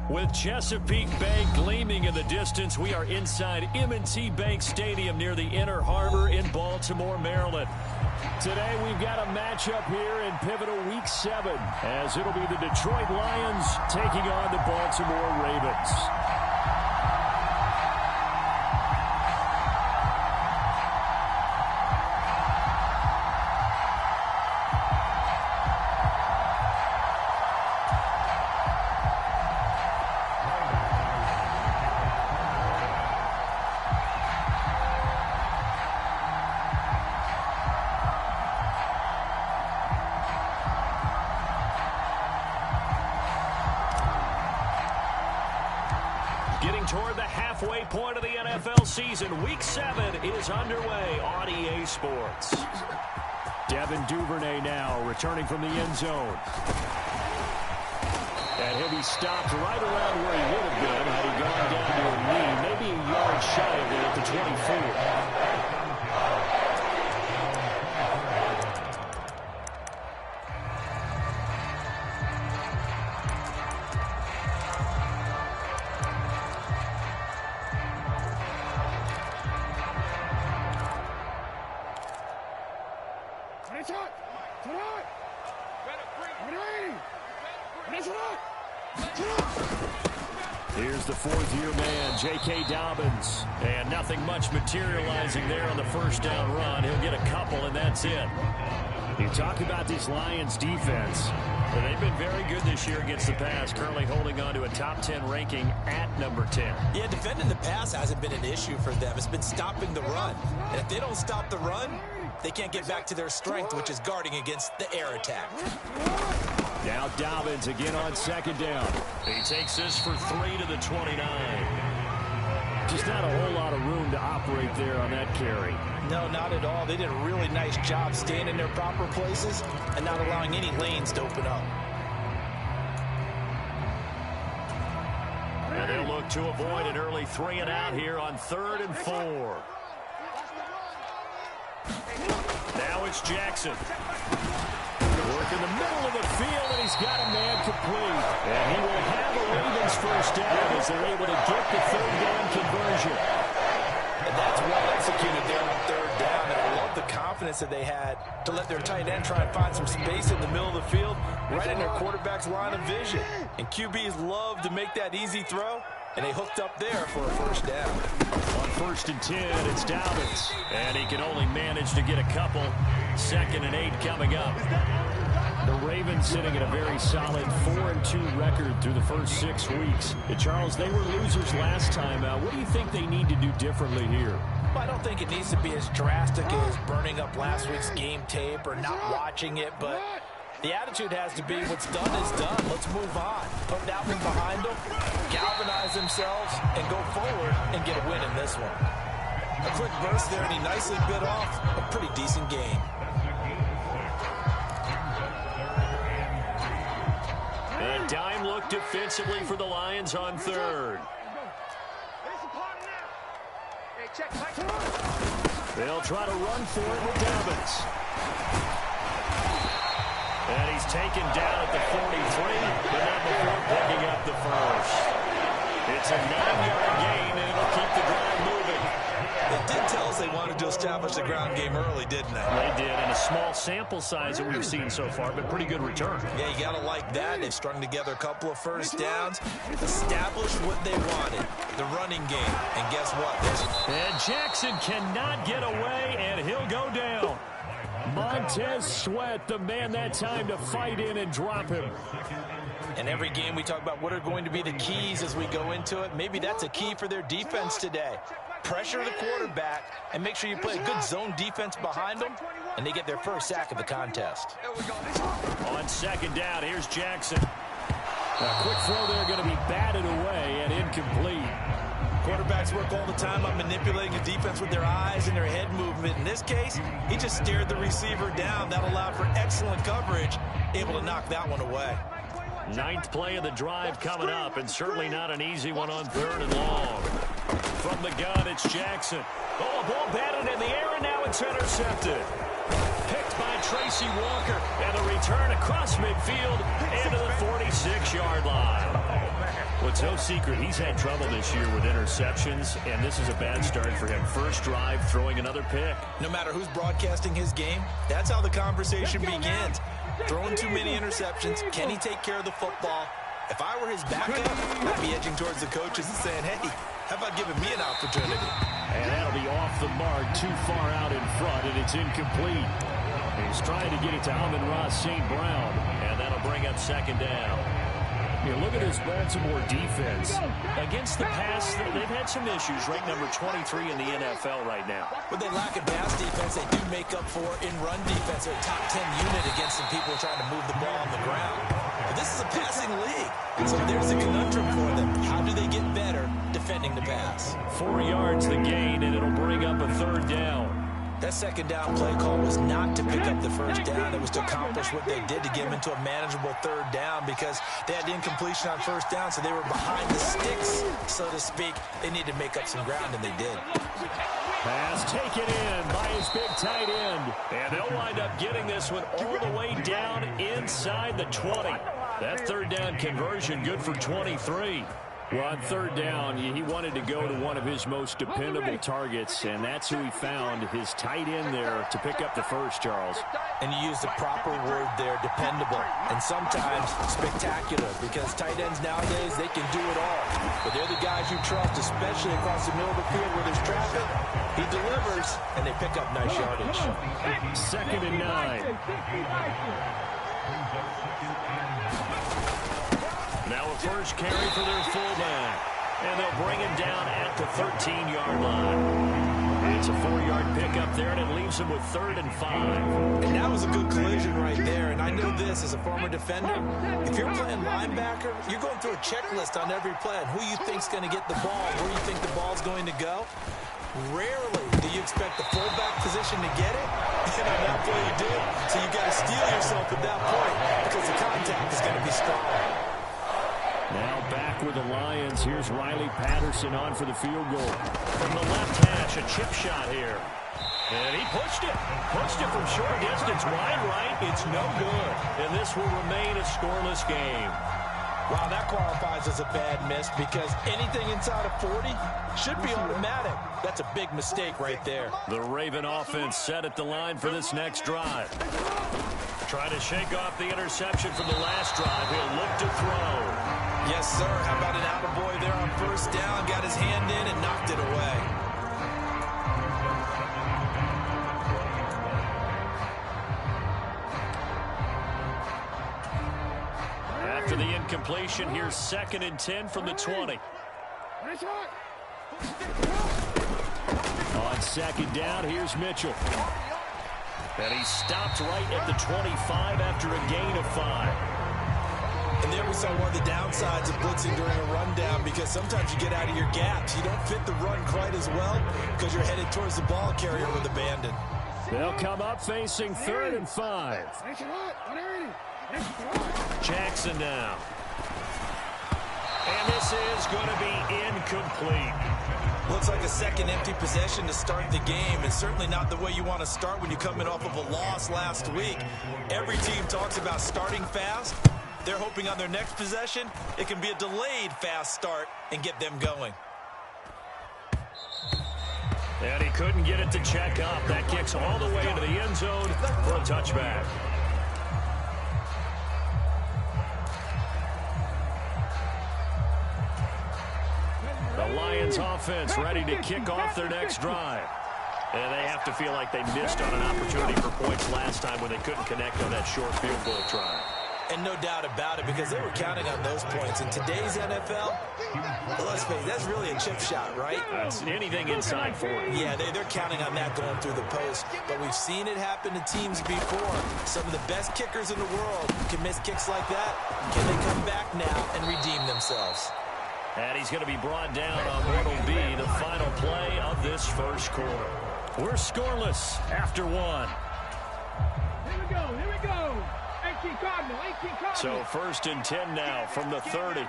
With Chesapeake Bay gleaming in the distance, we are inside M&T Bank Stadium near the Inner Harbor in Baltimore, Maryland. Today we've got a matchup here in pivotal Week 7, as it'll be the Detroit Lions taking on the Baltimore Ravens. Getting toward the halfway point of the NFL season, Week 7 is underway on EA Sports. Devin Duvernay now returning from the end zone. And he'll be stopped right around where he would have been had he gone down to a knee, maybe a yard shy of it at the 24. Here's the fourth-year man, J.K. Dobbins. And nothing much materializing there on the first down run. He'll get a couple, and that's it. You talk about this Lions defense. Well, they've been very good this year against the pass, currently holding on to a top 10 ranking at number 10. Yeah, defending the pass hasn't been an issue for them. It's been stopping the run. And if they don't stop the run, they can't get back to their strength, which is guarding against the air attack. Now Dobbins again on second down. He takes this for 3 to the 29. Just not a whole lot of room to operate there on that carry. No, not at all. They did a really nice job staying in their proper places and not allowing any lanes to open up. And they'll look to avoid an early 3 and out here on 3rd and 4. Now it's Jackson. Work in the middle of the field, and he's got a man complete. And he will have a Ravens first down as they're able to get the third down conversion. And that's well executed there on third down. And I love the confidence that they had to let their tight end try and find some space in the middle of the field, right in their quarterback's line of vision. And QBs love to make that easy throw, and they hooked up there for a first down. On 1st and 10, it's Dobbins. And he can only manage to get a couple. 2nd and 8 coming up. The Ravens sitting at a very solid 4-2 record through the first 6 weeks. Charles, they were losers last time out. What do you think they need to do differently here? Well, I don't think it needs to be as drastic as burning up last week's game tape or not watching it, but the attitude has to be what's done is done. Let's move on. Put that one behind them, galvanize themselves, and go forward and get a win in this one. A quick burst there, and he nicely bit off a pretty decent game. A dime look defensively for the Lions on 3rd. They'll try to run for it with Dobbins. And he's taken down at the 43, but not before picking up the first. It's a 9-yard gain, and it'll keep the drive moving. They did tell us they wanted to establish the ground game early, didn't they? They did, and a small sample size that we've seen so far, but pretty good return. Yeah, you got to like that. They've strung together a couple of first downs, established what they wanted, the running game. And guess what? And Jackson cannot get away, and he'll go down. Montez Sweat, the man that time to fight in and drop him. In every game, we talk about what are going to be the keys as we go into it. Maybe that's a key for their defense today. Pressure the quarterback and make sure you play a good zone defense behind them, and they get their first sack of the contest. On 2nd down, here's Jackson. A quick throw there going to be batted away and incomplete. Quarterbacks work all the time on manipulating the defense with their eyes and their head movement. In this case, he just stared the receiver down. That allowed for excellent coverage, able to knock that one away. 9th play of the drive coming up, and certainly not an easy one on 3rd and long. From the gun, it's Jackson. Oh, a ball batted in the air, and now it's intercepted. Picked by Tracy Walker, and a return across midfield into the 46-yard line. Well, it's no secret he's had trouble this year with interceptions, and this is a bad start for him. First drive, throwing another pick. No matter who's broadcasting his game, that's how the conversation begins. Throwing too many interceptions. Can he take care of the football? If I were his backup, I'd be edging towards the coaches and saying, hey, how about giving me an opportunity? And that'll be off the mark, too far out in front, and it's incomplete. He's trying to get it to Amon-Ra St. Brown, and that'll bring up second down. You look at this Baltimore defense. Against the pass, they've had some issues. Ranked number 23 in the NFL right now. When they lack a pass defense, they do make up for in run defense. They're a top 10 unit against some people trying to move the ball on the ground. But this is a passing league. So there's a conundrum for them. How do they get better defending the pass? 4 yards the gain, and it'll bring up a third down. That second down play call was not to pick up the first down. It was to accomplish what they did to get them into a manageable third down because they had the incompletion on first down, so they were behind the sticks, so to speak. They needed to make up some ground, and they did. Pass taken in by his big tight end. And they'll wind up getting this one all the way down inside the 20. That third down conversion good for 23. Well, on third down, he wanted to go to one of his most dependable targets, and that's who he found, his tight end there, to pick up the first, Charles. And you used the proper word there, dependable, and sometimes spectacular, because tight ends nowadays, they can do it all. But they're the guys you trust, especially across the middle of the field where there's traffic. He delivers, and they pick up nice yardage. 2nd and 9. Now a first carry for their fullback. And they'll bring him down at the 13-yard line. It's a 4-yard pickup there, and it leaves him with 3rd and 5. And that was a good collision right there. And I know this as a former defender. If you're playing linebacker, you're going through a checklist on every play on who you think's going to get the ball, where you think the ball's going to go. Rarely do you expect the fullback position to get it. And on that play you did. So you got to steel yourself at that point because the contact is going to be strong. Now back with the Lions. Here's Riley Patterson on for the field goal. From the left hash, a chip shot here. And he pushed it. Pushed it from short distance. Wide right. It's no good. And this will remain a scoreless game. Wow, that qualifies as a bad miss because anything inside of 40 should be automatic. That's a big mistake right there. The Raven offense set at the line for this next drive. Trying to shake off the interception from the last drive. He'll look to throw. Yes, sir. How about an attaboy there on first down? Got his hand in and knocked it away. After the incompletion, here's 2nd and 10 from the 20. On 2nd down, here's Mitchell. And he stopped right at the 25 after a gain of 5. And there we saw one of the downsides of blitzing during a rundown because sometimes you get out of your gaps. You don't fit the run quite as well because you're headed towards the ball carrier with abandon. They'll come up facing 3rd and 5. Jackson now. And this is going to be incomplete. Looks like a second empty possession to start the game, and certainly not the way you want to start when you're coming off of a loss last week. Every team talks about starting fast. They're hoping on their next possession, it can be a delayed fast start and get them going. And he couldn't get it to check up. That kicks all the way into the end zone for a touchback. The Lions offense ready to kick off their next drive. And they have to feel like they missed on an opportunity for points last time when they couldn't connect on that short field goal try. And no doubt about it, because they were counting on those points. In today's NFL, let's face it, that's really a chip shot, right? That's anything inside 40. Yeah, they're counting on that going through the post. But we've seen it happen to teams before. Some of the best kickers in the world can miss kicks like that. Can they come back now and redeem themselves? And he's going to be brought down on what will be the final play of this first quarter. We're scoreless after 1. Here we go, here we go. 18 Cardinal. So 1st and 10 now from the 30.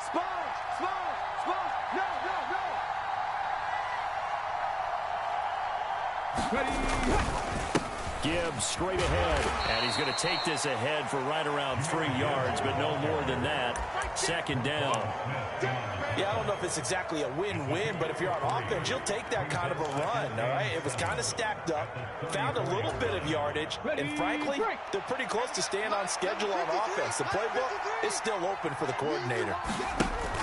Spot, no. Ready. Gibbs straight ahead, and he's going to take this ahead for right around 3 yards, but no more than that. Second down. Yeah, I don't know if it's exactly a win-win, but if you're on offense, you'll take that kind of a run, all right? It was kind of stacked up, found a little bit of yardage, and frankly, they're pretty close to staying on schedule on offense. The playbook is still open for the coordinator.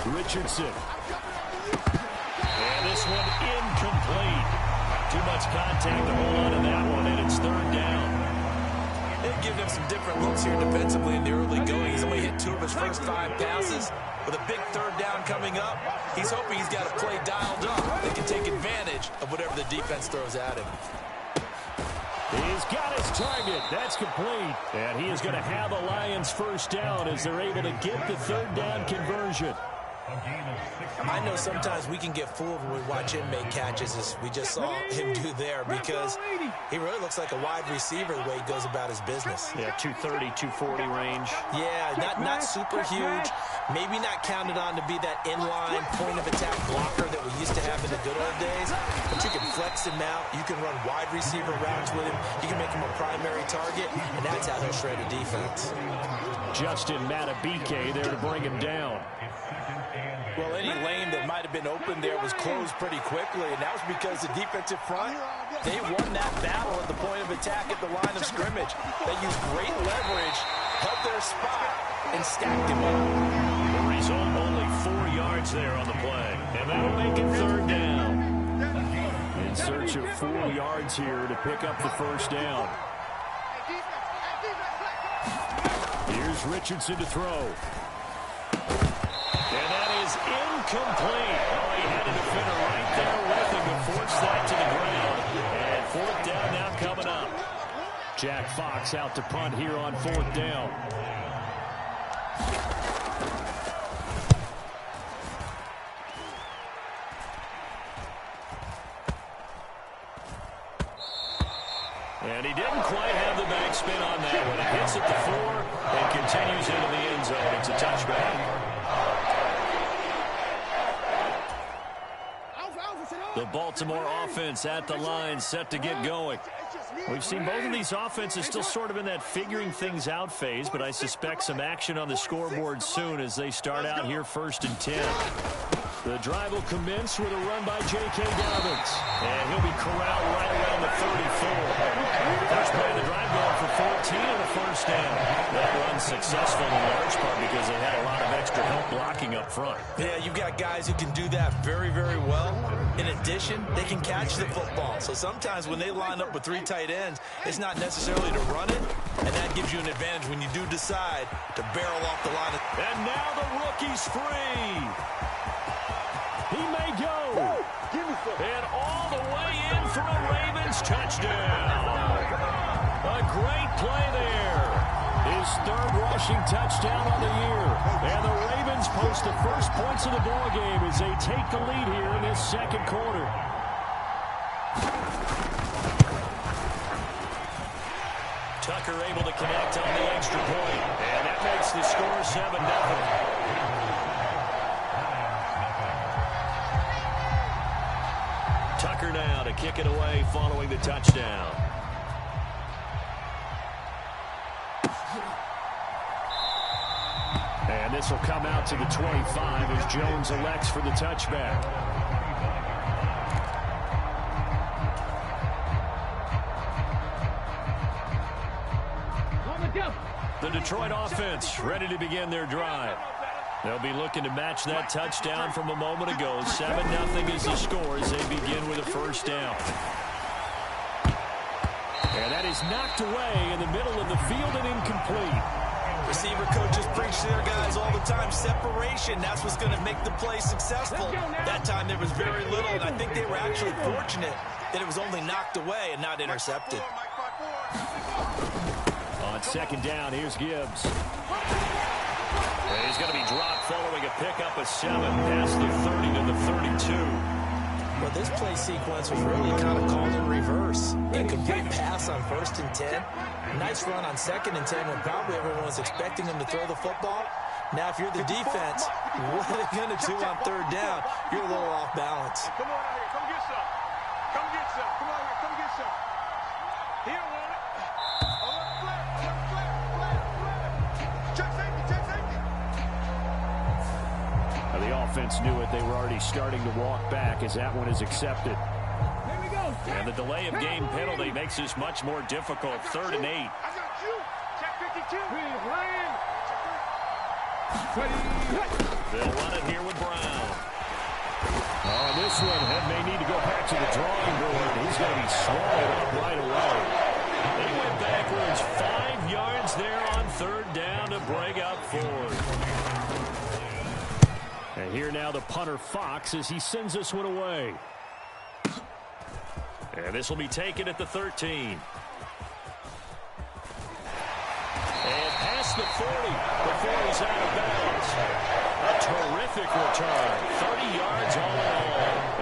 Richardson. And this one incomplete. Too much contact to hold on to that one, and it's third down. They've given him some different looks here defensively in the early going. He's only hit 2 of his first 5 passes. With a big third down coming up, he's hoping he's got a play dialed up that can take advantage of whatever the defense throws at him. He's got his target. That's complete. And he is going to have the Lions first down as they're able to get the third down conversion. I know sometimes we can get fooled when we watch him make catches, as we just saw him do there, because he really looks like a wide receiver the way he goes about his business. Yeah, 230, 240 range. Yeah, not super huge. Maybe not counted on to be that inline point-of-attack blocker that we used to have in the good old days, but you can flex him out. You can run wide receiver routes with him. You can make him a primary target, and that's how he'll shred a defense. Justin Matabike there to bring him down. Well, any lane that might have been open there was closed pretty quickly, and that was because the defensive front, they won that battle at the point of attack at the line of scrimmage. They used great leverage, held their spot, and stacked him up. The result, only 4 yards there on the play, and that'll make it third down. In search of 4 yards here to pick up the first down. Here's Richardson to throw. And that is incomplete. Oh, he had a defender right there with him to force that to the ground. And fourth down now coming up. Jack Fox out to punt here on fourth down. And he didn't quite have the backspin on that one. It hits at the 4 and continues into the end zone. It's a touchback. The Baltimore offense at the line, set to get going. We've seen both of these offenses still sort of in that figuring things out phase, but I suspect some action on the scoreboard soon as they start out here first and 10. The drive will commence with a run by J.K. Dobbins, and he'll be corralled right around the 34. First play of the drive going for 14 and a first down. That run successful in large part because they had a lot of extra help blocking up front. Yeah, you've got guys who can do that very, very well. In addition, they can catch the football. So sometimes when they line up with 3 tight ends, it's not necessarily to run it, and that gives you an advantage when you do decide to barrel off the line. And now the rookie's free. He may go. And all the way in for a Ravens touchdown. A great play there. His third rushing touchdown on the year. And the Ravens post the first points of the ballgame as they take the lead here in this second quarter. Tucker able to connect on the extra point. And that makes the score 7-0. Tucker now to kick it away following the touchdown. And this will come out to the 25 as Jones elects for the touchback. The Detroit offense ready to begin their drive. They'll be looking to match that touchdown from a moment ago. 7-0 is the score as they begin with a first down. And that is knocked away in the middle of the field and incomplete. Receiver coaches preach to their guys all the time. Separation, that's what's going to make the play successful. That time there was very little, and I think they were actually fortunate that it was only knocked away and not intercepted. On second down, here's Gibbs. And he's going to be dropped following a pickup of 7 past the 30 to the 32. Well, this play sequence was really kind of called in reverse. Incomplete pass on 1st and 10. Nice run on 2nd and 10 when probably everyone was expecting him to throw the football. Now, if you're the defense, what are they going to do on 3rd down? You're a little off balance. Come on out here. Come get some. Come get some. Come on here. Come get some. He don't want it. defense knew it. They were already starting to walk back as that one is accepted. Here we go. And the delay of game penalty makes this much more difficult. 3rd and 8. I got you. Check 52. Ryan. They'll run it here with Brown. Oh, this one may need to go back to the drawing board. He's going to be swallowed up right away. They went backwards 5 yards there on 3rd down to break up 4th. And here now the punter Fox as he sends this one away. And this will be taken at the 13. And past the 40 before he's out of bounds. A terrific return. 30 yards all in all.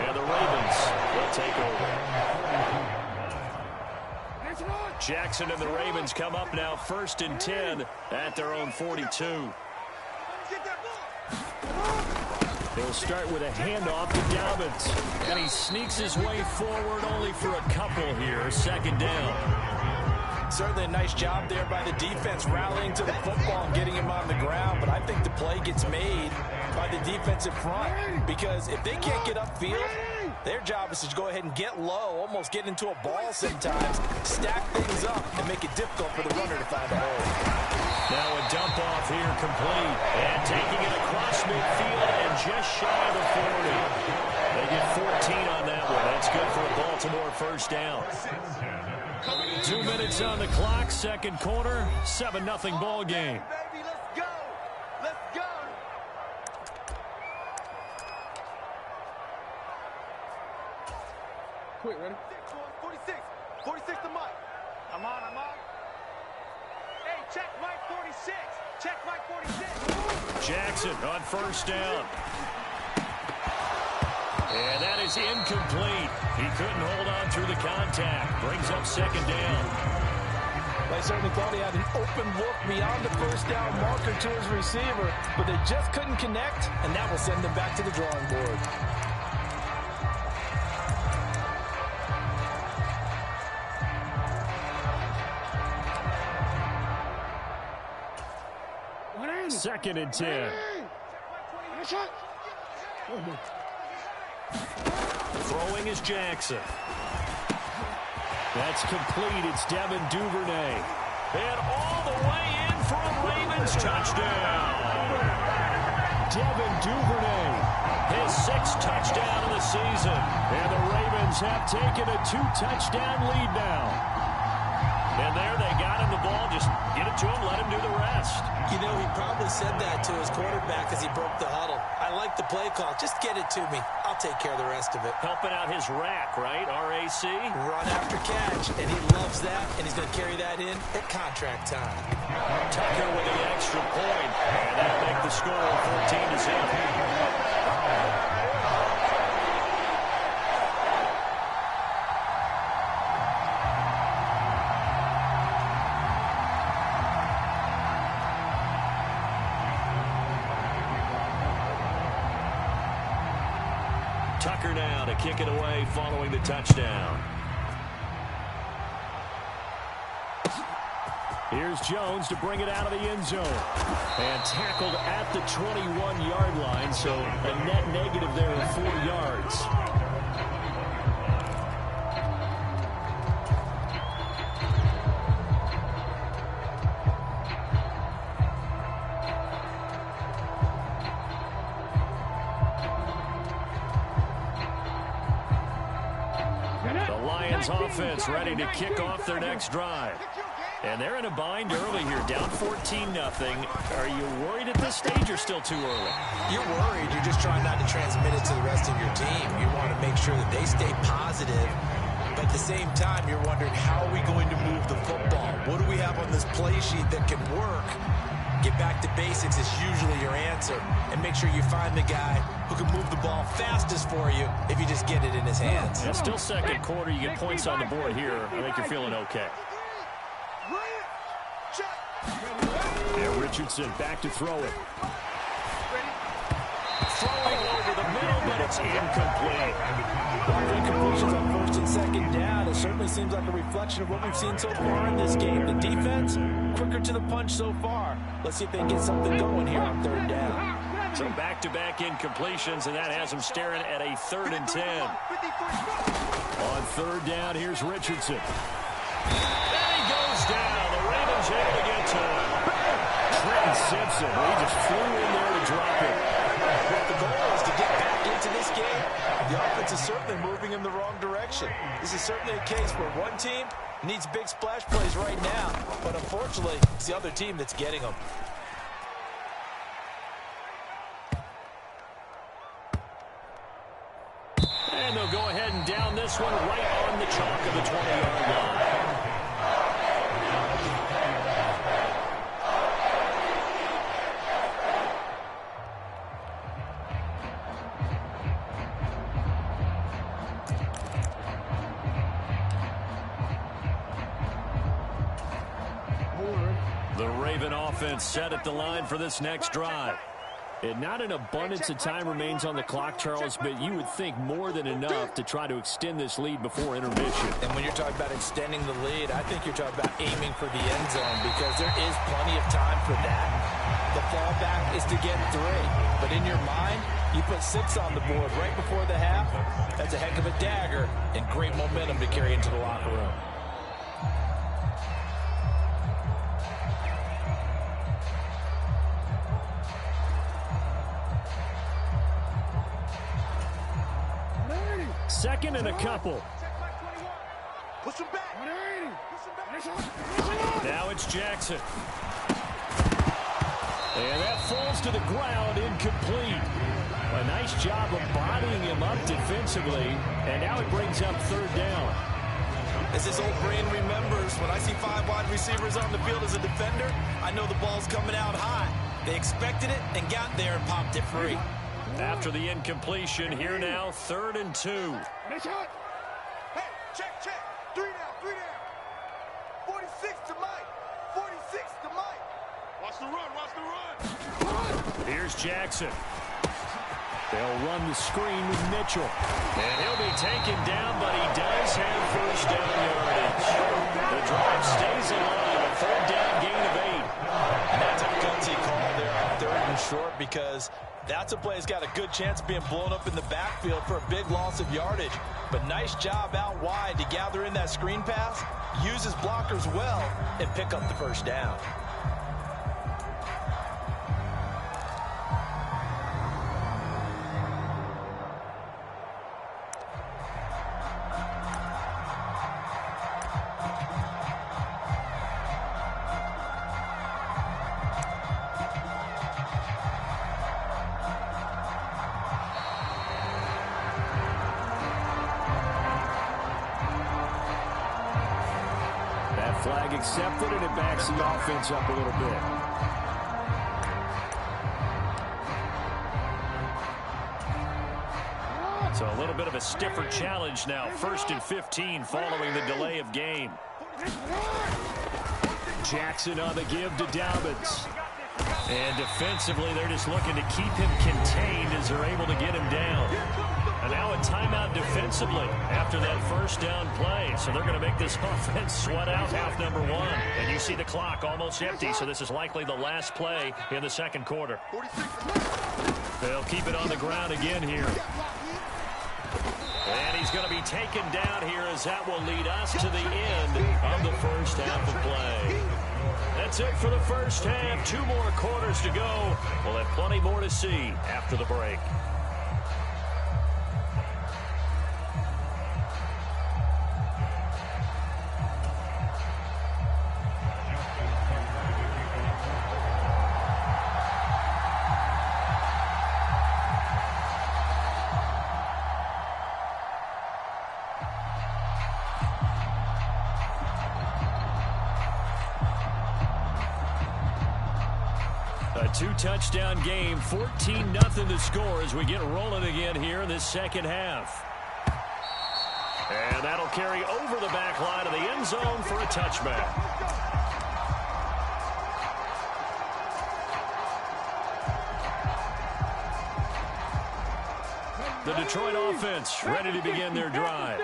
And the Ravens will take over. Jackson and the Ravens come up now 1st and 10 at their own 42. They'll start with a handoff to Dobbins. And he sneaks his way forward only for a couple here. 2nd down. Certainly a nice job there by the defense rallying to the football and getting him on the ground. But I think the play gets made by the defensive front. Because if they can't get upfield, their job is to go ahead and get low, almost get into a ball sometimes, stack things up, and make it difficult for the runner to find a hole. Now a dump off here complete. And taking it across midfield and just shy of the 40. They get 14 on that one. That's good for a Baltimore 1st down. 2 minutes on the clock, 2nd quarter, 7-0 ball game. Baby, let's go. Let's go. Quick, ready? 46. 46 to Mike. I'm on. Hey, check Mike 46. Check Mike 46. Jackson on 1st down. And that is incomplete. He couldn't hold on through the contact. Brings up 2nd down. I certainly thought he had an open look beyond the 1st down marker to his receiver, but they just couldn't connect, and that will send them back to the drawing board. Second and 10. Throwing is Jackson. That's complete. It's Devin Duvernay. And all the way in for a Ravens touchdown. Devin Duvernay, his 6th touchdown of the season. And the Ravens have taken a 2-touchdown lead now. And there they got him the ball. Just get it to him, let him do the rest. You know, he probably said that to his quarterback as he broke the huddle. I like the play call. Just get it to me. I'll take care of the rest of it. Helping out his rack, right? RAC? Run after catch, and he loves that, and he's going to carry that in at contract time. Tucker with the extra point, and that'll make the score 14-0. Tucker now to kick it away following the touchdown. Here's Jones to bring it out of the end zone. And tackled at the 21-yard line, so a net negative there of 4 yards. Offense ready to kick off their next drive. And they're in a bind early here, down 14-0. Are you worried at this stage or still too early? You're worried. You're just trying not to transmit it to the rest of your team. You want to make sure that they stay positive. But at the same time, you're wondering, how are we going to move the football? What do we have on this play sheet that can work? Get back to basics is usually your answer. And make sure you find the guy who can move the ball fastest for you if you just get it in his hands. Yeah, still 2nd quarter. You get points on the board here. I think you're feeling okay. Yeah, Richardson back to throw it. Throwing over the middle, but it's incomplete. Incompletions on 1st and 2nd down. It certainly seems like a reflection of what we've seen so far in this game. The defense, quicker to the punch so far. Let's see if they can get something going here on 3rd down. So back-to-back incompletions, and that has him staring at a 3rd and 10. On 3rd down, here's Richardson. And he goes down. The Ravens able to get to him. Trenton Simpson, he just flew in there to drop it. What the goal is to get back into this game. The offense is certainly moving in the wrong direction. This is certainly a case where one team needs big splash plays right now, but unfortunately, it's the other team that's getting them. And they'll go ahead and down this one right on the chalk of the 20-yard line. The Raven offense set at the line for this next drive. And not an abundance of time remains on the clock, Charles, but you would think more than enough to try to extend this lead before intermission. And when you're talking about extending the lead, I think you're talking about aiming for the end zone because there is plenty of time for that. The fallback is to get 3. But in your mind, you put 6 on the board right before the half. That's a heck of a dagger and great momentum to carry into the locker room. Second and a couple. Push him back. Now it's Jackson. And that falls to the ground, incomplete. A nice job of bodying him up defensively. And now it brings up 3rd down. As this old brain remembers, when I see 5 wide receivers on the field as a defender, I know the ball's coming out high. They expected it and got there and popped it free. After the incompletion, here now, 3rd and 2. Hey, check. 3 down. 46 to Mike. 46 to Mike. Watch the run. Here's Jackson. They'll run the screen with Mitchell. And he'll be taken down, but he does have 1st down yardage. The drive stays alive. A 3rd down gain of 8. And that's a gutsy call there on 3rd and short because that's a play that's got a good chance of being blown up in the backfield for a big loss of yardage. But nice job out wide to gather in that screen pass, use his blockers well, and pick up the 1st down. Flag accepted, and it backs the offense up a little bit. So a little bit of a stiffer challenge now. 1st and 15 following the delay of game. Jackson on the give to Dobbins. And defensively, they're just looking to keep him contained as they're able to get him down. And now a timeout defensively after that 1st down play. So they're going to make this offense sweat out half number 1. And you see the clock almost empty, so this is likely the last play in the 2nd quarter. They'll keep it on the ground again here. And he's going to be taken down here as that will lead us to the end of the 1st half of play. That's it for the 1st half. 2 more quarters to go. We'll have plenty more to see after the break. A 2-touchdown game, 14-0 to score as we get rolling again here in this 2nd half. And that'll carry over the back line of the end zone for a touchback. The Detroit offense ready to begin their drive.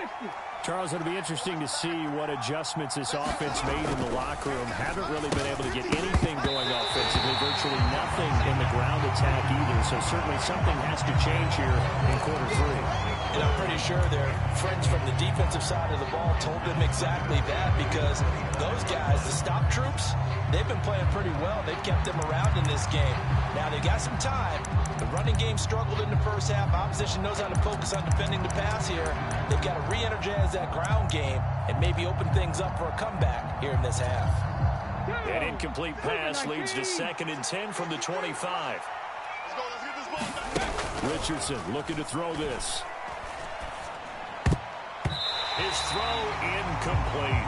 Charles, it'll be interesting to see what adjustments this offense made in the locker room. Haven't really been able to get anything going offensively, virtually nothing in the ground attack either. So certainly something has to change here in quarter 3. And I'm pretty sure their friends from the defensive side of the ball told them exactly that, because those guys, the stop troops, they've been playing pretty well. They've kept them around in this game. Now they got some time. The running game struggled in the first half. Opposition knows how to focus on defending the pass here. They've got to re-energize that ground game and maybe open things up for a comeback here in this half. An incomplete pass leads to 2nd and 10 from the 25. Richardson looking to throw this. His throw incomplete.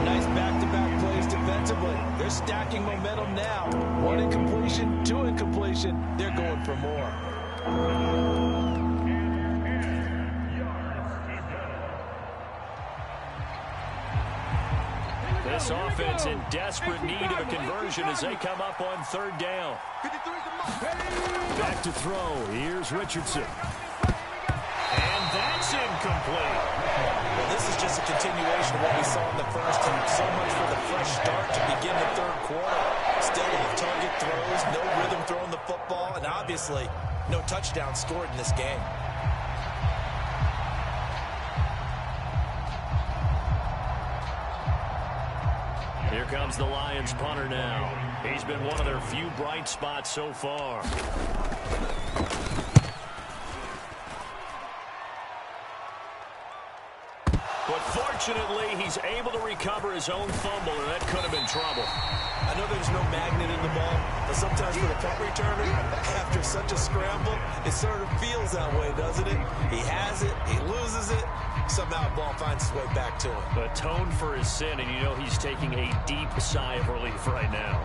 Nice back-to-back plays defensively. They're stacking momentum now. 1 incompletion, 2 incompletion. They're going for more. This offense in desperate need of a conversion as they come up on 3rd down. Back to throw. Here's Richardson. And that's incomplete. Well, this is just a continuation of what we saw in the first, and so much for the fresh start to begin the 3rd quarter. Still off-target throws, no rhythm throwing the football, and obviously no touchdown scored in this game. Here comes the Lions punter now. He's been one of their few bright spots so far. But fortunately, he's able to recover his own fumble, and that could have been trouble. I know there's no magnet in the ball, but sometimes for the punt returner, after such a scramble, it sort of feels that way, doesn't it? He has it, he loses it, somehow the ball finds its way back to him. Atone for his sin, and you know he's taking a deep sigh of relief right now.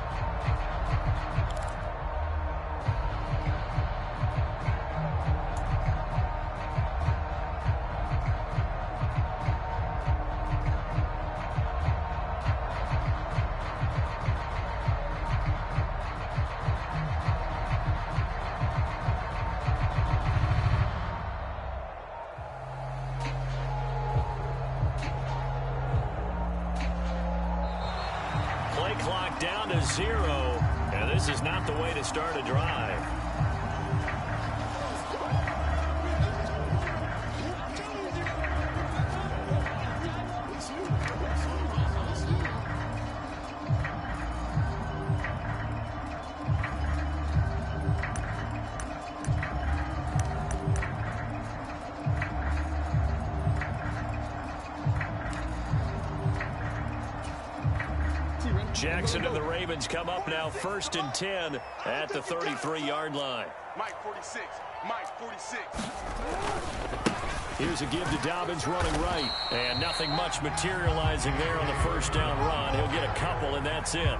Clock down to 0, and this is not the way to start a drive. Jackson and the Ravens come up now 1st and 10 at the 33-yard line. Mike 46. Mike 46. Here's a give to Dobbins running right. And nothing much materializing there on the 1st down run. He'll get a couple, and that's it.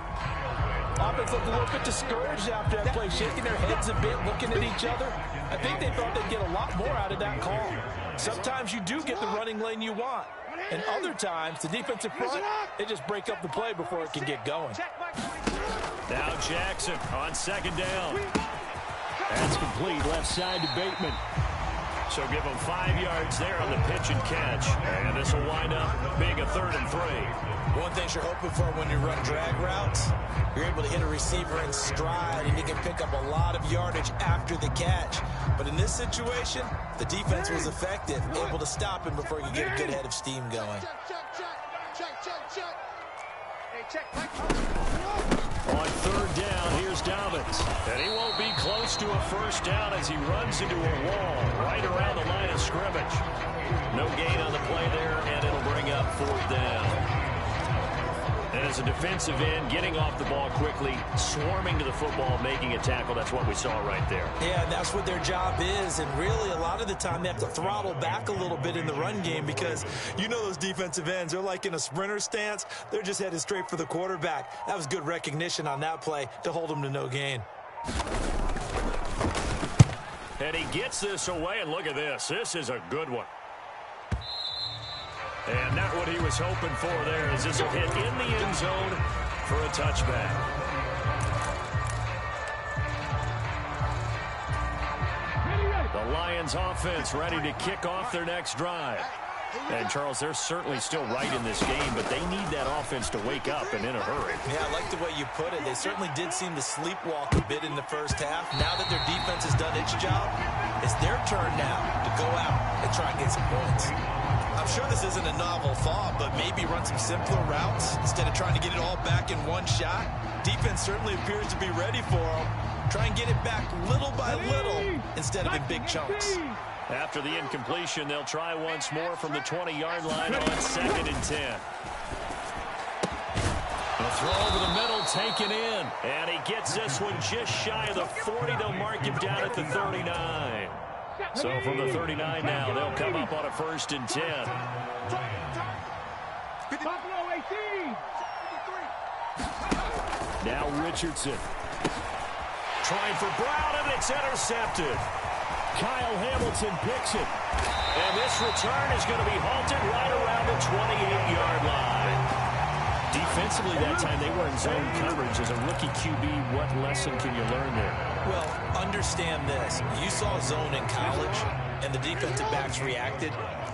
Offense looked a little bit discouraged after that play, shaking their heads a bit, looking at each other. I think they thought they'd get a lot more out of that call. Sometimes you do get the running lane you want. And other times, the defensive front, they just break up the play before it can get going. Now Jackson on 2nd down. That's complete left side to Bateman. So give him 5 yards there on the pitch and catch. And this will wind up being a 3rd and 3. One thing you're hoping for when you run drag routes, you're able to hit a receiver in stride, and you can pick up a lot of yardage after the catch. But in this situation, the defense was effective, able to stop him before you get a good head of steam going. On 3rd down, here's Dobbins. And he won't be close to a 1st down as he runs into a wall right around the line of scrimmage. No gain on the play there, and it'll bring up 4th down. And as a defensive end, getting off the ball quickly, swarming to the football, making a tackle, that's what we saw right there. Yeah, that's what their job is, and really a lot of the time they have to throttle back a little bit in the run game because you know those defensive ends, they're like in a sprinter stance. They're just headed straight for the quarterback. That was good recognition on that play to hold them to no gain. And he gets this away, and look at this. This is a good one. And not what he was hoping for there, as this will hit in the end zone for a touchback. The Lions offense ready to kick off their next drive. And, Charles, they're certainly still right in this game, but they need that offense to wake up and in a hurry. Yeah, I like the way you put it. They certainly did seem to sleepwalk a bit in the first half. Now that their defense has done its job, it's their turn now to go out and try and get some points. I'm sure this isn't a novel thought, but maybe run some simpler routes instead of trying to get it all back in one shot. Defense certainly appears to be ready for them. Try and get it back little by little instead of in big chunks. After the incompletion, they'll try once more from the 20-yard line on 2nd and 10. The throw over the middle, taken in. And he gets this one just shy of the 40. They'll mark him down at the 39. So from the 39 now, they'll come up on a 1st and 10. Now Richardson. Trying for Brown, and it's intercepted. Kyle Hamilton picks it. And this return is going to be halted right around the 28-yard line. Defensively that time, they were in zone coverage. As a rookie QB, what lesson can you learn there? Well, understand this. You saw zone in college, and the defensive backs reacted,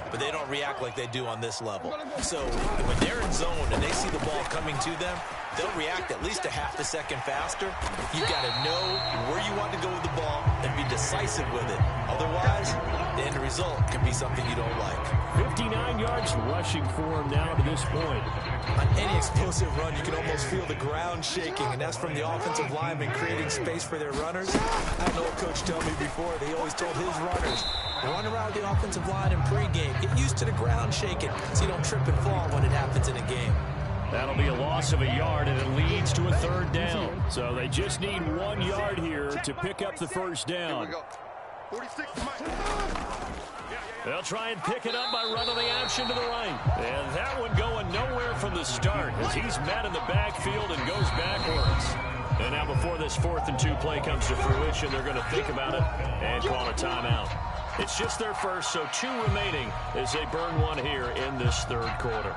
but they don't react like they do on this level. So when they're in zone and they see the ball coming to them, they'll react at least a half a second faster. You've got to know where you want to go with the ball and be decisive with it. Otherwise, the end result can be something you don't like. 59 yards rushing for him now to this point. On any explosive run, you can almost feel the ground shaking, and that's from the offensive linemen creating space for their runners. I had an old coach tell me before, they always told his runners, run around the offensive line in pregame. Get used to the ground shaking so you don't trip and fall when it happens in a game. That'll be a loss of a yard, and it leads to a 3rd down. So they just need 1 yard here to pick up the 1st down. Here we go. 46 They'll try and pick it up by running the option to the right. And that one going nowhere from the start as he's met in the backfield and goes backwards. And now before this 4th and 2 play comes to fruition, they're going to think about it and call a timeout. It's just their first, so 2 remaining as they burn one here in this 3rd quarter.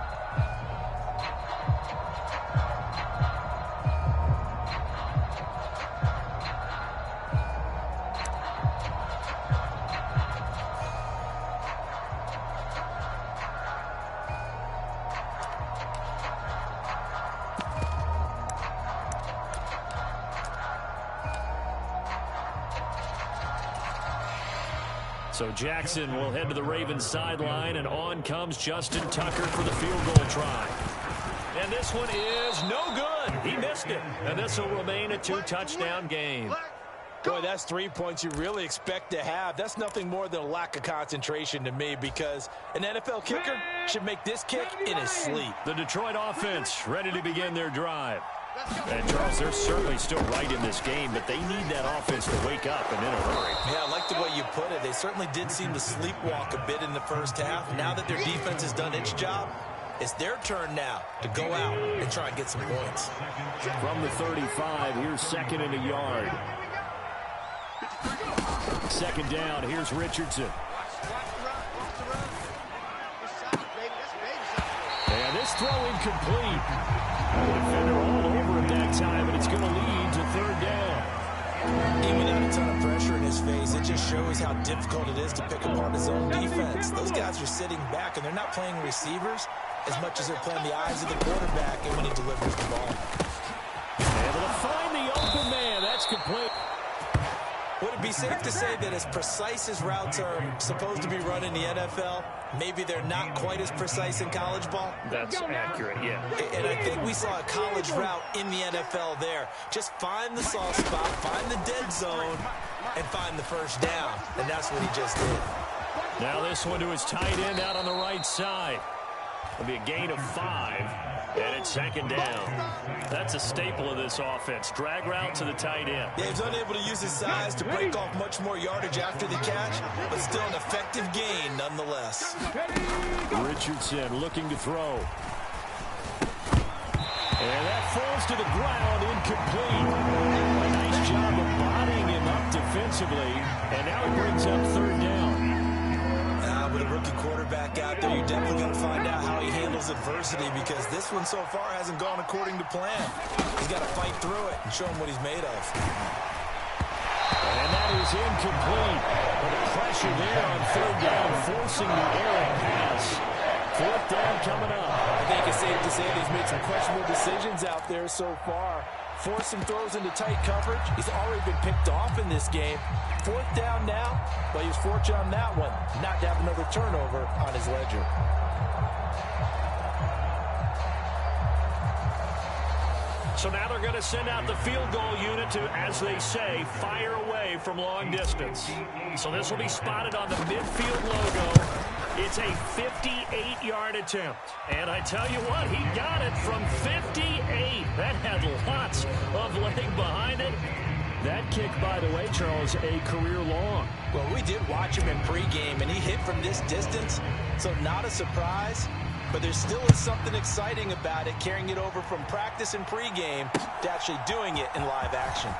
So Jackson will head to the Ravens sideline, and on comes Justin Tucker for the field goal try. And this one is no good. He missed it. And this will remain a 2-touchdown game. Boy, that's 3 points you really expect to have. That's nothing more than a lack of concentration to me, because an NFL kicker should make this kick in his sleep. The Detroit offense ready to begin their drive. And, Charles, they're certainly still right in this game, but they need that offense to wake up and in a hurry. Yeah, I like the way you put it. They certainly did seem to sleepwalk a bit in the first half. Now that their defense has done its job, it's their turn now to go out and try and get some points. From the 35, here's 2nd and a yard. 2nd down, here's Richardson. And this throw incomplete. The defender all over him that time, and it's going to lead to 3rd down. Even without a ton of pressure in his face, it just shows how difficult it is to pick apart his own defense. Those guys are sitting back, and they're not playing receivers as much as they're playing the eyes of the quarterback and when he delivers the ball. Able to find the open man. That's complete. Would it be safe to say that as precise as routes are supposed to be run in the NFL, maybe they're not quite as precise in college ball? That's accurate, yeah. And I think we saw a college route in the NFL there. Just find the soft spot, find the dead zone, and find the 1st down. And that's what he just did. Now this one to his tight end out on the right side. It'll be a gain of 5, and it's 2nd down. That's a staple of this offense. Drag route to the tight end. Yeah, he's unable to use his size to break off much more yardage after the catch, but still an effective gain nonetheless. Richardson looking to throw. And that falls to the ground, incomplete. A nice job of bodying him up defensively, and now he brings up 3rd down. With a rookie quarterback out there, you're definitely going to find out how he handles adversity, because this one so far hasn't gone according to plan. He's got to fight through it and show him what he's made of. And that is incomplete. But the pressure there on 3rd down, forcing the errant pass. 4th down coming up. I think it's safe to say that he's made some questionable decisions out there so far. Forced some throws into tight coverage. He's already been picked off in this game. 4th down now. Well, he was fortunate on that one, not to have another turnover on his ledger. So now they're going to send out the field goal unit to, as they say, fire away from long distance. So this will be spotted on the midfield logo. It's a 58-yard attempt. And I tell you what, he got it from 58. That had lots of leg behind it. That kick, by the way, Charles, a career long. Well, we did watch him in pregame, and he hit from this distance, so not a surprise. But there still is something exciting about it, carrying it over from practice and pregame to actually doing it in live action.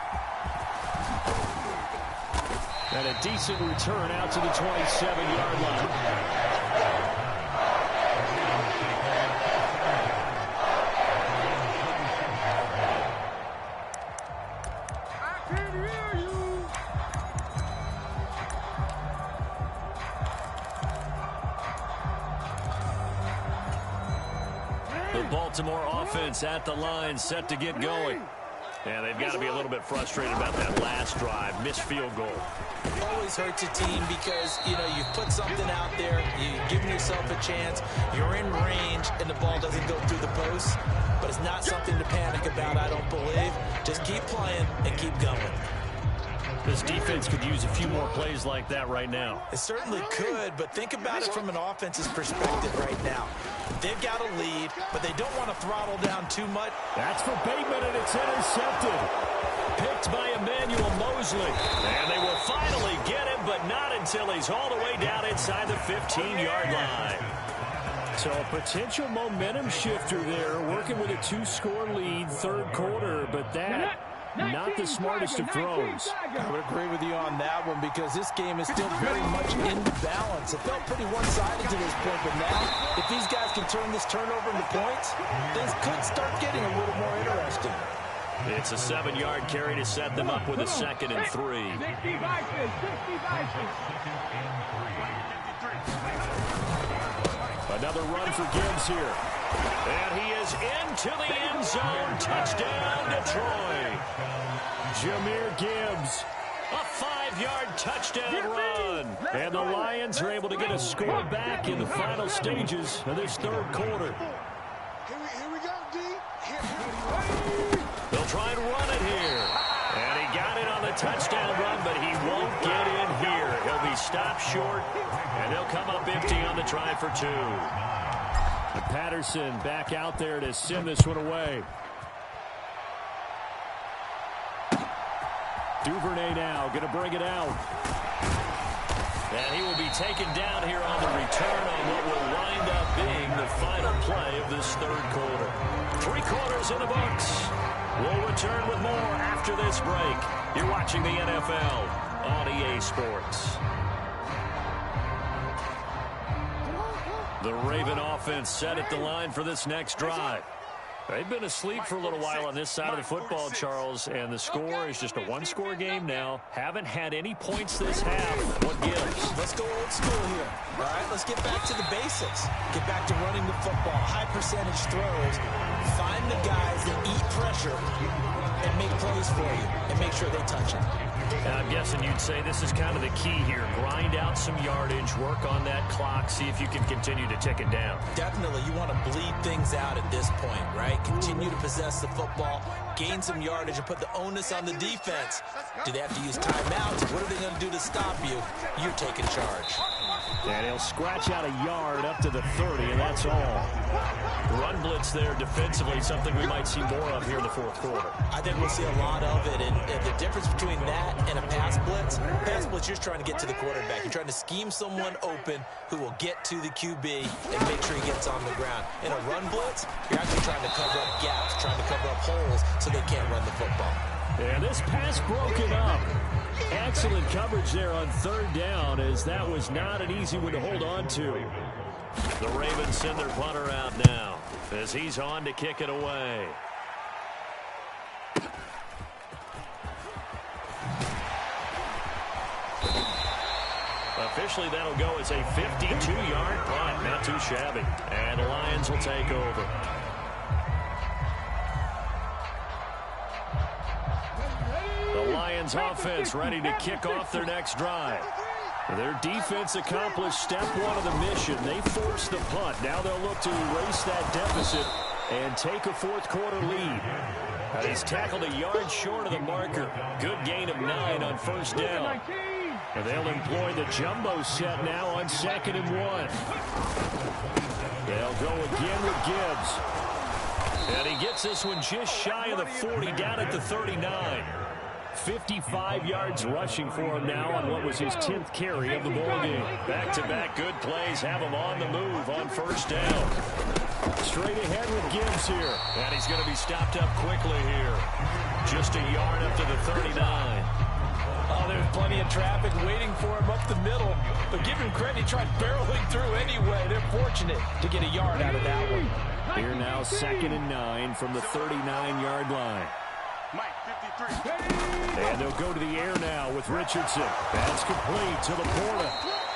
And a decent return out to the 27-yard line. Baltimore offense at the line, set to get going. And they've got to be a little bit frustrated about that last drive, missed field goal. Always hurts a team because, you know, you've put something out there, you've given yourself a chance, you're in range, and the ball doesn't go through the post. But it's not something to panic about, I don't believe. Just keep playing and keep going. This defense could use a few more plays like that right now. It certainly could, but think about it from an offense's perspective right now. They've got a lead, but they don't want to throttle down too much. That's for Bateman, and it's intercepted. Picked by Emmanuel Mosley. And they will finally get him, but not until he's all the way down inside the 15-yard line. So a potential momentum shifter there, working with a 2-score lead, 3rd quarter, but that... not the smartest of throws. I would agree with you on that one because this game is still very much in balance. It felt pretty one-sided to this point, but now, if these guys can turn this turnover into points, things could start getting a little more interesting. It's a 7-yard carry to set them up with a 2nd and 3. Another run for Gibbs here. And he is into the end zone. Touchdown, Detroit. Jahmyr Gibbs, a 5-yard touchdown run. And the Lions are able to get a score back in the final stages of this 3rd quarter. Here we go, D. They'll try and run it here. And he got it on the touchdown run, but he won't get in here. He'll be stopped short, and they'll come up empty on the try for 2. Patterson back out there to send this one away. Duvernay now going to bring it out. And he will be taken down here on the return on what will wind up being the final play of this 3rd quarter. 3 quarters in the books. We'll return with more after this break. You're watching the NFL on EA Sports. The Raven offense set at the line for this next drive. They've been asleep for a little while on this side of the football, Charles, and the score is just a 1-score game now. Haven't had any points this half. What gives? Let's go old school here. All right, let's get back to the basics. Get back to running the football, high percentage throws. Find the guys that eat pressure and make plays for you and make sure they touch it. And I'm guessing you'd say this is kind of the key here. Grind out some yardage, work on that clock, see if you can continue to tick it down. Definitely, you want to bleed things out at this point, right? Continue to possess the football, gain some yardage, and put the onus on the defense. Do they have to use timeouts? What are they going to do to stop you? You're taking charge. And he'll scratch out a yard up to the 30, and that's all. Run blitz there defensively, something we might see more of here in the 4th quarter. I think we'll see a lot of it, and the difference between that and a pass blitz, you're trying to get to the quarterback. You're trying to scheme someone open who will get to the QB and make sure he gets on the ground. In a run blitz, you're actually trying to cover up gaps, trying to cover up holes so they can't run the football. And this pass broken up. Excellent coverage there on 3rd down, as that was not an easy one to hold on to. The Ravens send their punter out now as he's on to kick it away. Officially, that'll go as a 52-yard punt. Not too shabby. And the Lions will take over. The Lions offense ready to kick off their next drive. Their defense accomplished step one of the mission. They forced the punt. Now they'll look to erase that deficit and take a fourth-quarter lead. He's tackled a yard short of the marker. Good gain of 9 on first down. And they'll employ the jumbo set now on 2nd and 1. They'll go again with Gibbs. And he gets this one just shy of the 40, down at the 39. 55 yards rushing for him now on what was his 10th carry of the ball game. Back-to-back good plays have him on the move on first down. Straight ahead with Gibbs here. And he's going to be stopped up quickly here. Just a yard up to the 39. Oh, there's plenty of traffic waiting for him up the middle. But give him credit, he tried barreling through anyway. They're fortunate to get a yard out of that one. Here now 2nd and 9 from the 39-yard line. And they'll go to the air now with Richardson. That's complete to Laporta.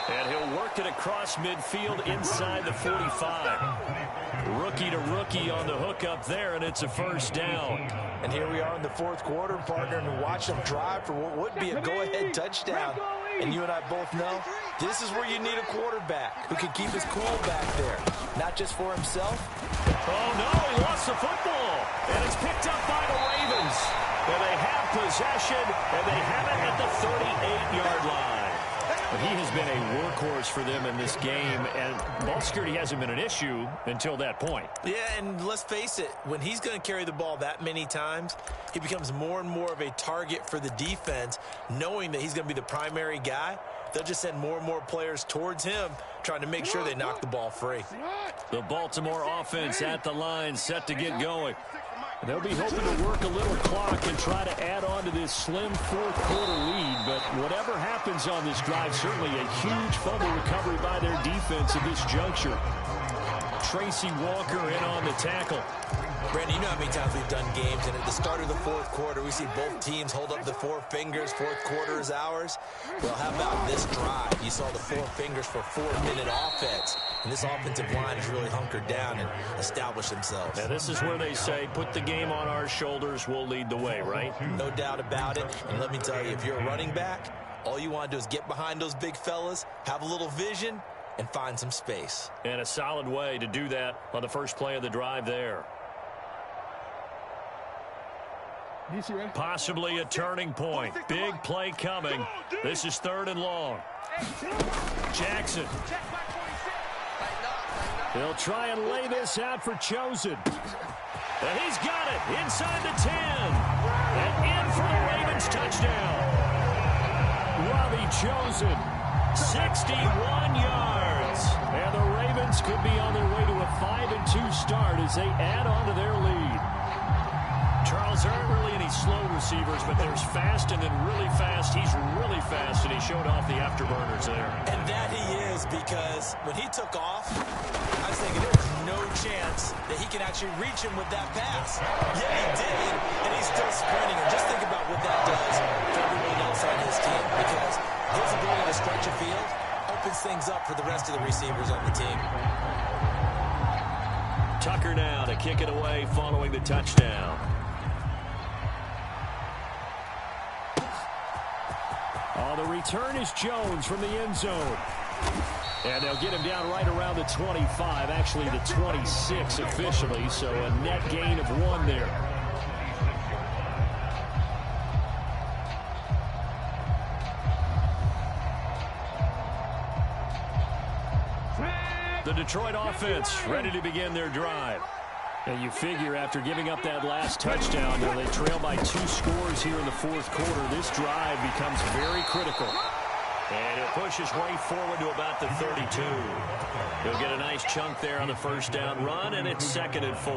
And he'll work it across midfield inside the 45. Rookie to rookie on the hook up there, and it's a first down. And here we are in the fourth quarter, partner, and watch them drive for what would be a go-ahead touchdown. And you and I both know this is where you need a quarterback who can keep his cool back there. Not just for himself. Oh, no, he lost the football. And it's picked up by the Ravens. And they have possession, and they have it at the 38-yard line. But he has been a workhorse for them in this game, and ball security hasn't been an issue until that point. Yeah, and let's face it, when he's going to carry the ball that many times, he becomes more and more of a target for the defense, knowing that he's going to be the primary guy. They'll just send more and more players towards him, trying to make sure they knock the ball free. The Baltimore offense at the line, set to get going. They'll be hoping to work a little clock and try to add on to this slim fourth-quarter lead. But whatever happens on this drive, certainly a huge fumble recovery by their defense at this juncture. Tracy Walker in on the tackle. Brandon, you know how many times we've done games, and at the start of the fourth quarter, we see both teams hold up the four fingers. Fourth quarter is ours. Well, how about this drive? You saw the four fingers for 4-minute offense. And this offensive line has really hunkered down and established themselves. Now, this is where they say, put the game on our shoulders, we'll lead the way, right? No doubt about it. And let me tell you, if you're a running back, all you want to do is get behind those big fellas, have a little vision, and find some space. And a solid way to do that on the first play of the drive there. Possibly a turning point. Big play coming. This is 3rd and long. Jackson. They'll try and lay this out for Chosen. And he's got it inside the 10. And in for the Ravens touchdown. Robbie Chosen, 61 yards. And the Ravens could be on their way to a 5-2 start as they add on to their lead. Charles, there aren't really any slow receivers, but there's fast and then really fast. He's really fast, and he showed off the afterburners there. And that he is, because when he took off, I was thinking there's no chance that he can actually reach him with that pass. Yeah, he did, and he's still sprinting. And just think about what that does for everyone else on his team, because his ability to stretch a field opens things up for the rest of the receivers on the team. Tucker now to kick it away following the touchdown. Oh, the return is Jones from the end zone. And they'll get him down right around the 25, actually the 26 officially, so a net gain of 1 there. The Detroit offense ready to begin their drive. And you figure after giving up that last touchdown, they trail by 2 scores here in the fourth quarter. This drive becomes very critical. And it pushes way forward to about the 32. He'll get a nice chunk there on the first down run, and it's 2nd and 4.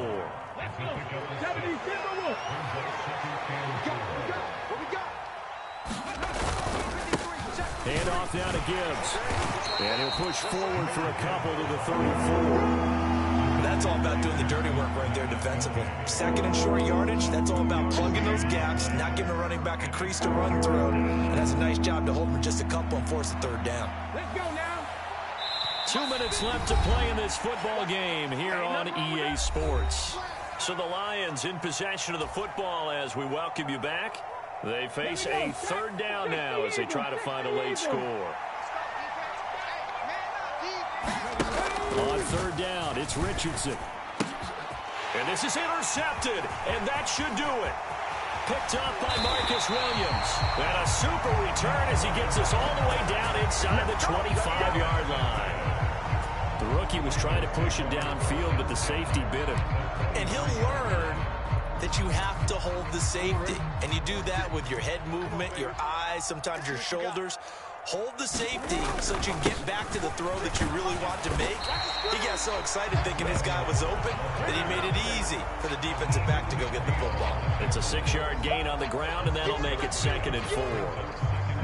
Hand off now to Gibbs. And he'll push forward for a couple to the 34. That's all about doing the dirty work right there defensively. 2nd and short yardage, that's all about plugging those gaps, not giving a running back a crease to run through. And that's a nice job to hold them just a couple and force a third down. Let's go now. 2 minutes left to play in this football game here on EA Sports. So the Lions in possession of the football as we welcome you back. They face a third down now as they try to find a late score. On third down, it's Richardson. And this is intercepted, and that should do it. Picked up by Marcus Williams. And a super return as he gets us all the way down inside the 25-yard line. The rookie was trying to push him downfield, but the safety bit him. And he'll learn that you have to hold the safety. And you do that with your head movement, your eyes, sometimes your shoulders. Hold the safety so that you can get back to the throw that you really want to make. He got so excited thinking his guy was open that he made it easy for the defensive back to go get the football. It's a 6-yard gain on the ground, and that'll make it 2nd and 4.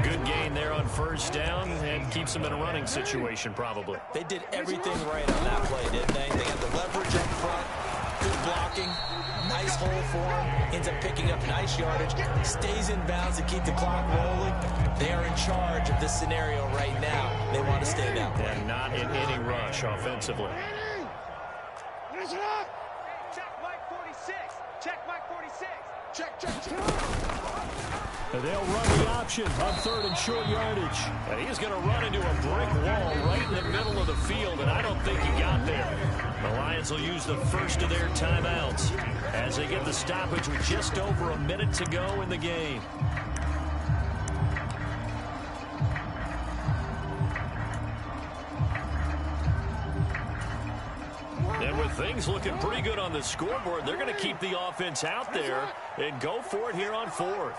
Good gain there on first down and keeps them in a running situation probably. They did everything right on that play, didn't they? They had the leverage up front, good blocking, nice hole for him, ends up picking up nice yardage, stays in bounds to keep the clock rolling. They are in charge of this scenario right now. They want to stay that way. And not in any rush offensively. Listen up. Check Mike 46. Check Mike 46. Check. And they'll run the option on 3rd and short yardage. And he's going to run into a brick wall right in the middle of the field, and I don't think he got there. The Lions will use the first of their timeouts as they get the stoppage with just over a minute to go in the game. And with things looking pretty good on the scoreboard, they're going to keep the offense out there and go for it here on 4th.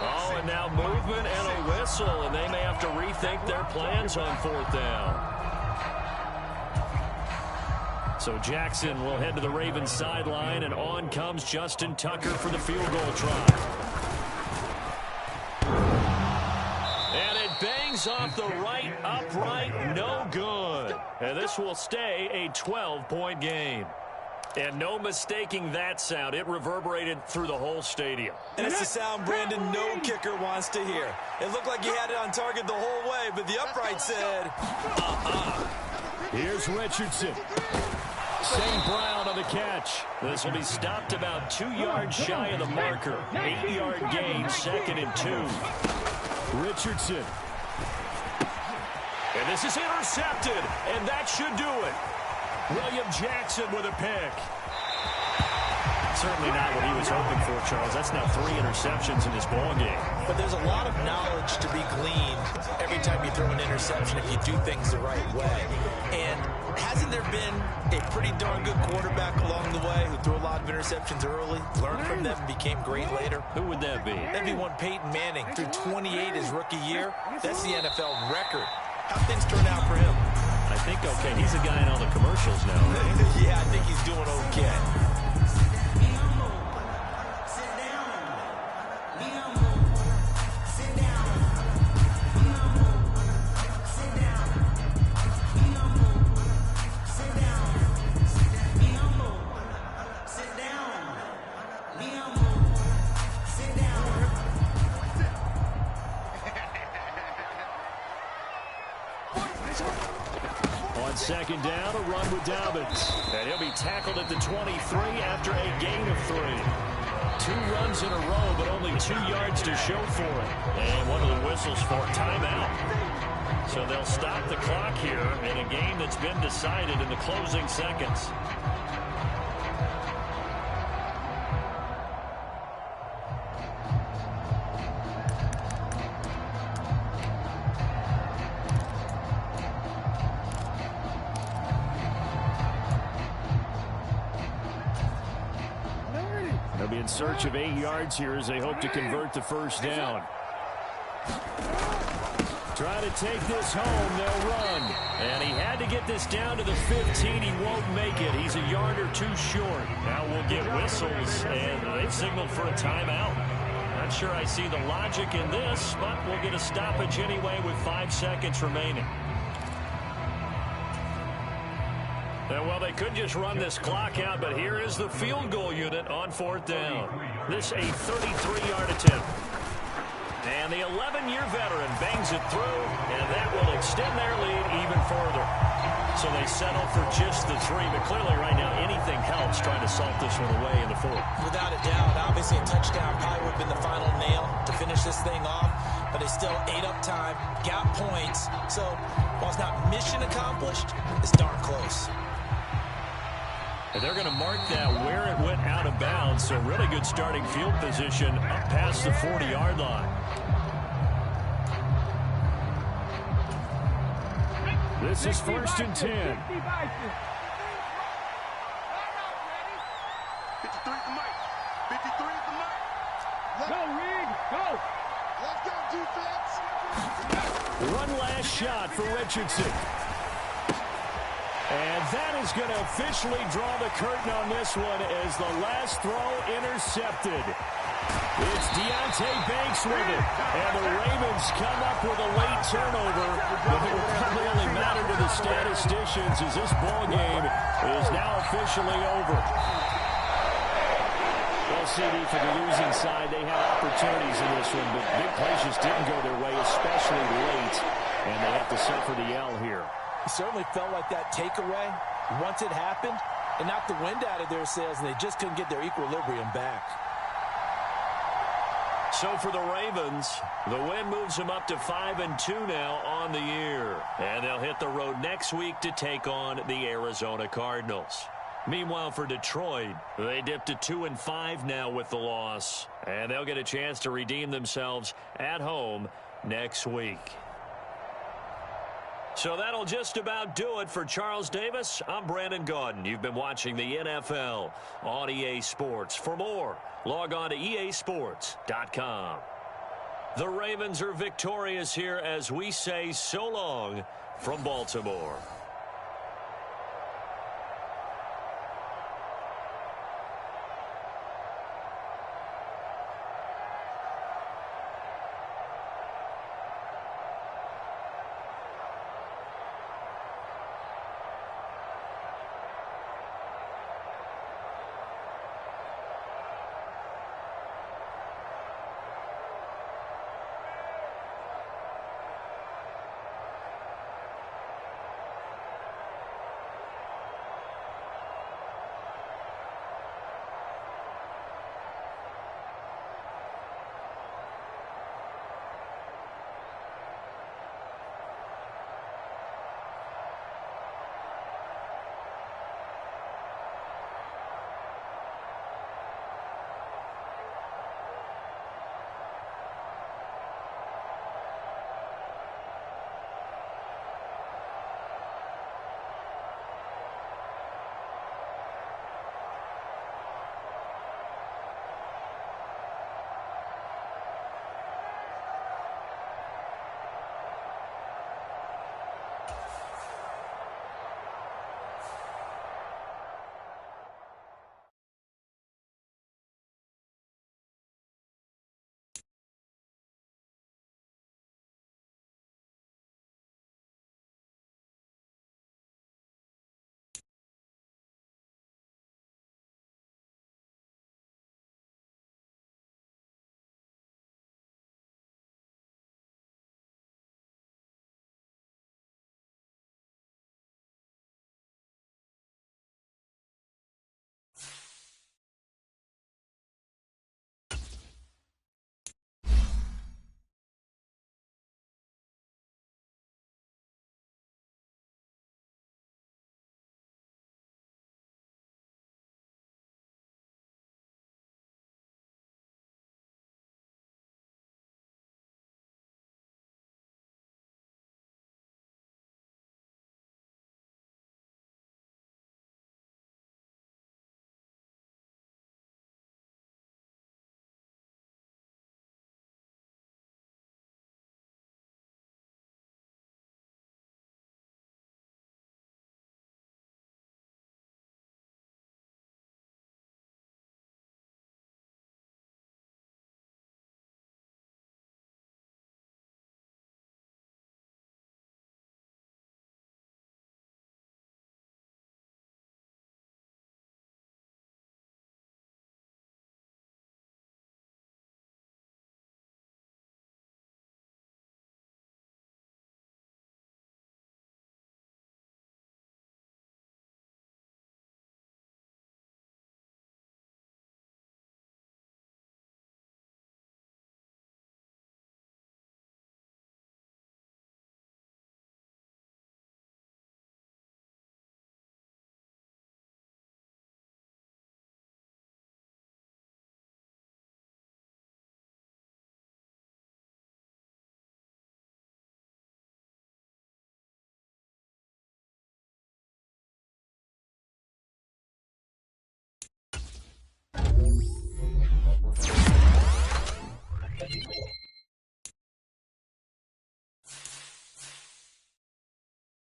Oh, and now movement and a whistle, and they may have to rethink their plans on 4th down. So Jackson will head to the Ravens sideline, and on comes Justin Tucker for the field goal try. And it bangs off the right upright, no good. And this will stay a 12-point game. And no mistaking that sound. It reverberated through the whole stadium. And it's the sound Brandon no kicker wants to hear. It looked like he had it on target the whole way, but the upright said, Here's Richardson. St. Brown on the catch. This will be stopped about 2 yards shy of the marker. 8-yard gain, 2nd and 2. Richardson. And this is intercepted, and that should do it. William Jackson with a pick. Certainly not what he was hoping for, Charles. That's now 3 interceptions in this ballgame. But there's a lot of knowledge to be gleaned every time you throw an interception if you do things the right way. And hasn't there been a pretty darn good quarterback along the way who threw a lot of interceptions early, learned from them, and became great later? Who would that be? That'd be one Peyton Manning. Threw 28 his rookie year. That's the NFL record. How things turn out for him? I think okay. He's a guy in all the commercials now, right? Yeah, I think he's doing okay. On 2nd down, a run with Dobbins. And he'll be tackled at the 23 after a gain of 3. 2 runs in a row, but only 2 yards to show for it. And one of the whistles for timeout. So they'll stop the clock here in a game that's been decided in the closing seconds. They'll be in search of 8 yards here as they hope to convert the first down. Try to take this home, they'll run. And he had to get this down to the 15. He won't make it. He's a yard or 2 short. Now we'll get whistles, and they've signaled for a timeout. Not sure I see the logic in this, but we'll get a stoppage anyway with 5 seconds remaining. Well, they could just run this clock out, but here is the field goal unit on 4th down. This a 33-yard attempt. And the 11-year veteran bangs it through, and that will extend their lead even further. So they settle for just the 3, but clearly right now anything helps trying to salt this one away in the 4th. Without a doubt, obviously a touchdown probably would have been the final nail to finish this thing off, but they still ate up time, got points. So while it's not mission accomplished, it's darn close. And they're going to mark that where it went out of bounds, so really good starting field position up past the 40-yard line. This is 1st and 10. 53 at the mic. 53 at the mic. Go, Reed. Go. Let's go, defense. One last shot for Richardson. And that is going to officially draw the curtain on this one as the last throw intercepted. It's Deontay Banks with it. And the Ravens come up with a late turnover. But it will probably only matter to the statisticians as this ball game is now officially over. Well, CD, for the losing side, they had opportunities in this one, but big plays just didn't go their way, especially late. And they have to suffer the L here. It certainly felt like that takeaway, once it happened, it knocked the wind out of their sails, and they just couldn't get their equilibrium back. So for the Ravens, the win moves them up to 5-2 now on the year. And they'll hit the road next week to take on the Arizona Cardinals. Meanwhile, for Detroit, they dipped to 2-5 now with the loss. And they'll get a chance to redeem themselves at home next week. So that'll just about do it for Charles Davis. I'm Brandon Gaudin. You've been watching the NFL on EA Sports. For more, log on to easports.com. The Ravens are victorious here as we say so long from Baltimore.